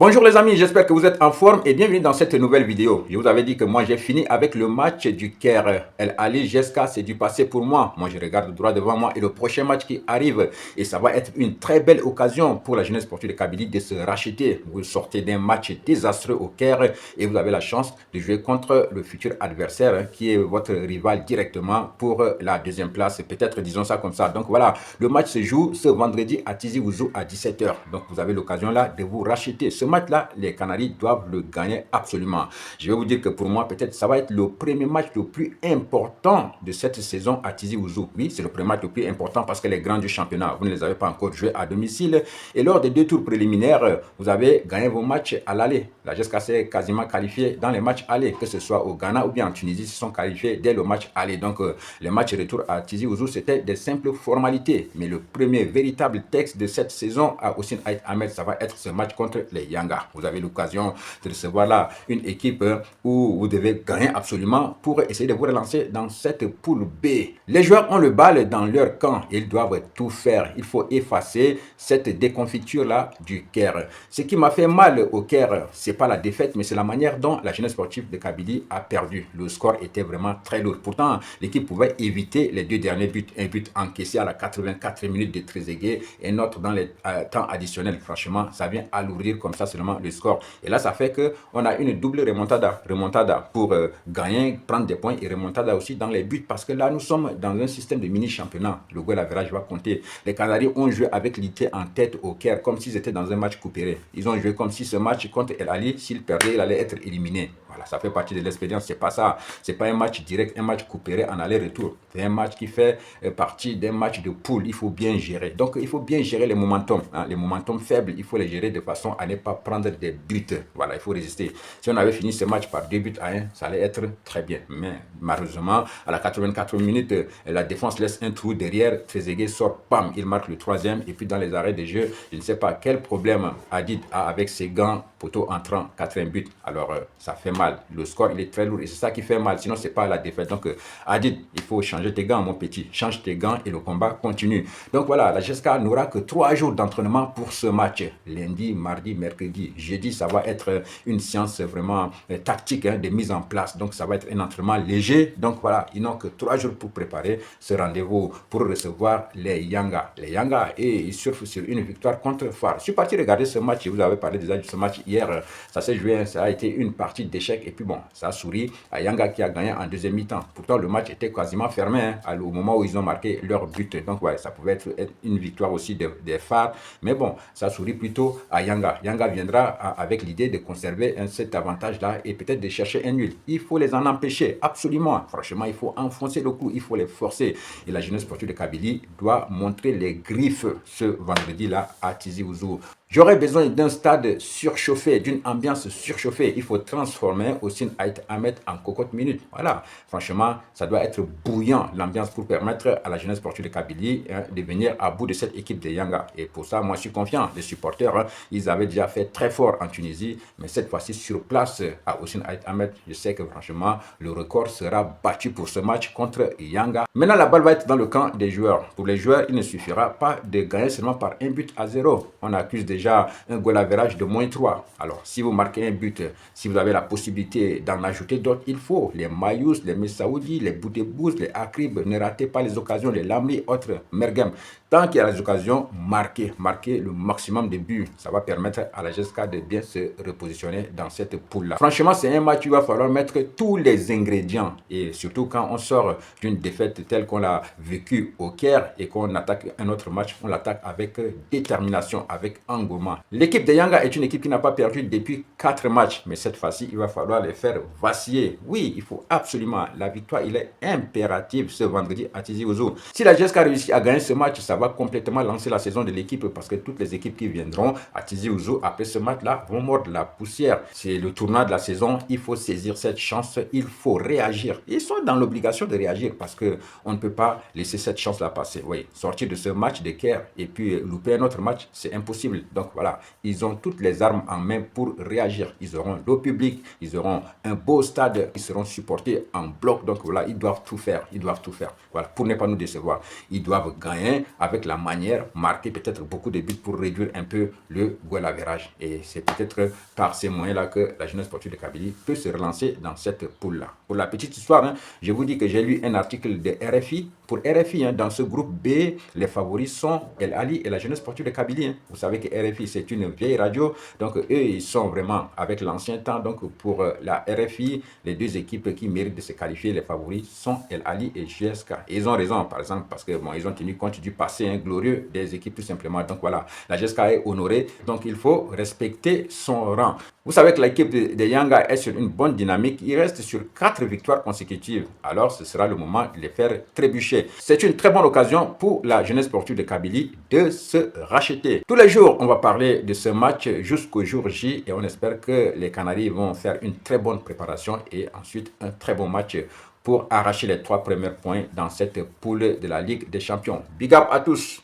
Bonjour les amis, j'espère que vous êtes en forme et bienvenue dans cette nouvelle vidéo. Je vous avais dit que moi j'ai fini avec le match du Caire. El Ali Jeska, c'est du passé pour moi. Moi je regarde droit devant moi et le prochain match qui arrive. Et ça va être une très belle occasion pour la jeunesse sportive de Kabylie de se racheter. Vous sortez d'un match désastreux au Caire et vous avez la chance de jouer contre le futur adversaire qui est votre rival directement pour la deuxième place. Peut-être disons ça comme ça. Donc voilà, le match se joue ce vendredi à Tizi Ouzou à 17 h. Donc vous avez l'occasion là de vous racheter. Ce match-là, les Canaries doivent le gagner absolument. Je vais vous dire que pour moi, peut-être, ça va être le premier match le plus important de cette saison à Tizi Ouzou. Oui, c'est le premier match le plus important parce que les grands du championnat, vous ne les avez pas encore joués à domicile. Et lors des deux tours préliminaires, vous avez gagné vos matchs à l'aller. La GSK s'est quasiment qualifiée dans les matchs allés, que ce soit au Ghana ou bien en Tunisie, ils se sont qualifiés dès le match aller. Donc, les matchs retour à Tizi Ouzou, c'était des simples formalités. Mais le premier véritable texte de cette saison à Hossein Ait Ahmed, ça va être ce match contre les Yanga. Vous avez l'occasion de recevoir là une équipe où vous devez gagner absolument pour essayer de vous relancer dans cette poule B. Les joueurs ont le bal dans leur camp. Ils doivent tout faire. Il faut effacer cette déconfiture là du Caire. Ce qui m'a fait mal au Caire, c'est pas la défaite, mais c'est la manière dont la jeunesse sportive de Kabylie a perdu. Le score était vraiment très lourd. Pourtant, l'équipe pouvait éviter les deux derniers buts. Un but encaissé à la 84e minute de Trezeguet et un autre dans les temps additionnels. Franchement, ça vient alourdir comme ça seulement le score. Et là, ça fait qu'on a une double remontada. Remontada pour gagner, prendre des points et remontada aussi dans les buts parce que là, nous sommes dans un système de mini-championnat. Le goal average va compter. Les Canaries ont joué avec l'idée en tête au Caire comme s'ils étaient dans un match coupéré. Ils ont joué comme si ce match contre El Ali, s'il perdait, il allait être éliminé. Voilà, ça fait partie de l'expérience. C'est pas ça. C'est pas un match direct, un match coupéré en aller-retour. C'est un match qui fait partie d'un match de poule. Il faut bien gérer. Donc, il faut bien gérer les momentum. Hein. Les momentum faibles, il faut les gérer de façon à ne pas prendre des buts. Voilà, il faut résister. Si on avait fini ce match par 2 buts à 1, ça allait être très bien. Mais malheureusement, à la 84e minute, la défense laisse un trou derrière. Trezeguet sort, pam, il marque le troisième. Et puis dans les arrêts de jeu, je ne sais pas quel problème Hadid a avec ses gants, poteau entrant, 4e but. Alors, ça fait mal. Le score, il est très lourd et c'est ça qui fait mal. Sinon, c'est pas la défaite. Donc, Hadid, il faut changer tes gants, mon petit. Change tes gants et le combat continue. Donc voilà, la GSK n'aura que 3 jours d'entraînement pour ce match. Lundi, mardi, mercredi, jeudi, ça va être une séance vraiment tactique de mise en place. Donc, ça va être un entraînement léger. Donc voilà, ils n'ont que 3 jours pour préparer ce rendez-vous pour recevoir les Yanga. Les Yanga, et ils surfent sur une victoire contre Far. Je suis parti regarder ce match. Je vous avais parlé déjà de ce match hier. Ça s'est joué, ça a été une partie d'échec. Et puis bon, ça a souri à Yanga qui a gagné en deuxième mi-temps. Pourtant, le match était quasiment fermé au moment où ils ont marqué leur but. Donc ouais, ça pouvait être une victoire aussi des Phares. Mais bon, ça sourit plutôt à Yanga. Yanga viendra avec l'idée de conserver cet avantage-là et peut-être de chercher un nul. Il faut les en empêcher, absolument. Franchement, il faut enfoncer le clou, il faut les forcer. Et la jeunesse sportive de Kabylie doit montrer les griffes ce vendredi-là à Tizi Ouzou. J'aurais besoin d'un stade surchauffé, d'une ambiance surchauffée. Il faut transformer Hossein Ait Ahmed en cocotte minute. Voilà, franchement, ça doit être bouillant l'ambiance pour permettre à la jeunesse sportive de Kabylie de venir à bout de cette équipe de Yanga. Et pour ça, moi, je suis confiant. Les supporters, ils avaient déjà fait très fort en Tunisie, mais cette fois-ci sur place à Hossein Ait Ahmed, je sais que franchement, le record sera battu pour ce match contre Yanga. Maintenant, la balle va être dans le camp des joueurs. Pour les joueurs, il ne suffira pas de gagner seulement par 1-0. On accuse déjà un goal average de -3. Alors, si vous marquez un but, si vous avez la possibilité d'en ajouter d'autres, il faut. Les Mayous, les Messaoudi, les Boutebouz, les Akrib, ne ratez pas les occasions, les Lamri, autres Mergem. Tant qu'il y a les occasions, marquez le maximum de buts. Ça va permettre à la GSK de bien se repositionner dans cette poule-là. Franchement, c'est un match où il va falloir mettre tous les ingrédients. Et surtout quand on sort d'une défaite telle qu'on l'a vécue au Caire et qu'on attaque un autre match, on l'attaque avec détermination, avec engouement. L'équipe de Yanga est une équipe qui n'a pas perdu depuis 4 matchs. Mais cette fois-ci, il va falloir les faire vaciller. Oui, il faut absolument. La victoire, il est impérative ce vendredi à Tizi Ouzou. Si la GSK réussit à gagner ce match, ça va complètement lancer la saison de l'équipe parce que toutes les équipes qui viendront à Tizi Ouzou après ce match-là vont mordre la poussière. C'est le tournoi de la saison. Il faut saisir cette chance. Il faut réagir. Ils sont dans l'obligation de réagir parce qu'on ne peut pas laisser cette chance-là passer. Oui, sortir de ce match de Caire et puis louper un autre match, c'est impossible. Donc, Donc voilà, ils ont toutes les armes en main pour réagir. Ils auront l'eau publique, ils auront un beau stade, ils seront supportés en bloc. Donc voilà, ils doivent tout faire. Ils doivent tout faire. Voilà, pour ne pas nous décevoir. Ils doivent gagner avec la manière, marquer peut-être beaucoup de buts pour réduire un peu le goal average. Et c'est peut-être par ces moyens-là que la jeunesse sportive de Kabylie peut se relancer dans cette poule-là. Pour la petite histoire, hein, je vous dis que j'ai lu un article de RFI. Pour RFI, hein, dans ce groupe B, les favoris sont El Ali et la jeunesse sportive de Kabylie. Hein. Vous savez que RFI, c'est une vieille radio. Donc, eux, ils sont vraiment avec l'ancien temps. Donc, pour la RFI, les deux équipes qui méritent de se qualifier, les favoris, sont El Ali et GSK. Et ils ont raison, par exemple, parce que bon, ils ont tenu compte du passé glorieux des équipes, tout simplement. Donc, voilà, la GSK est honorée. Donc, il faut respecter son rang. Vous savez que l'équipe de Yanga est sur une bonne dynamique. Il reste sur 4 victoires consécutives. Alors, ce sera le moment de les faire trébucher. C'est une très bonne occasion pour la jeunesse sportive de Kabylie de se racheter. Tous les jours, on va parler de ce match jusqu'au jour J et on espère que les Canaries vont faire une très bonne préparation et ensuite un très bon match pour arracher les 3 premiers points dans cette poule de la Ligue des Champions. Big up à tous!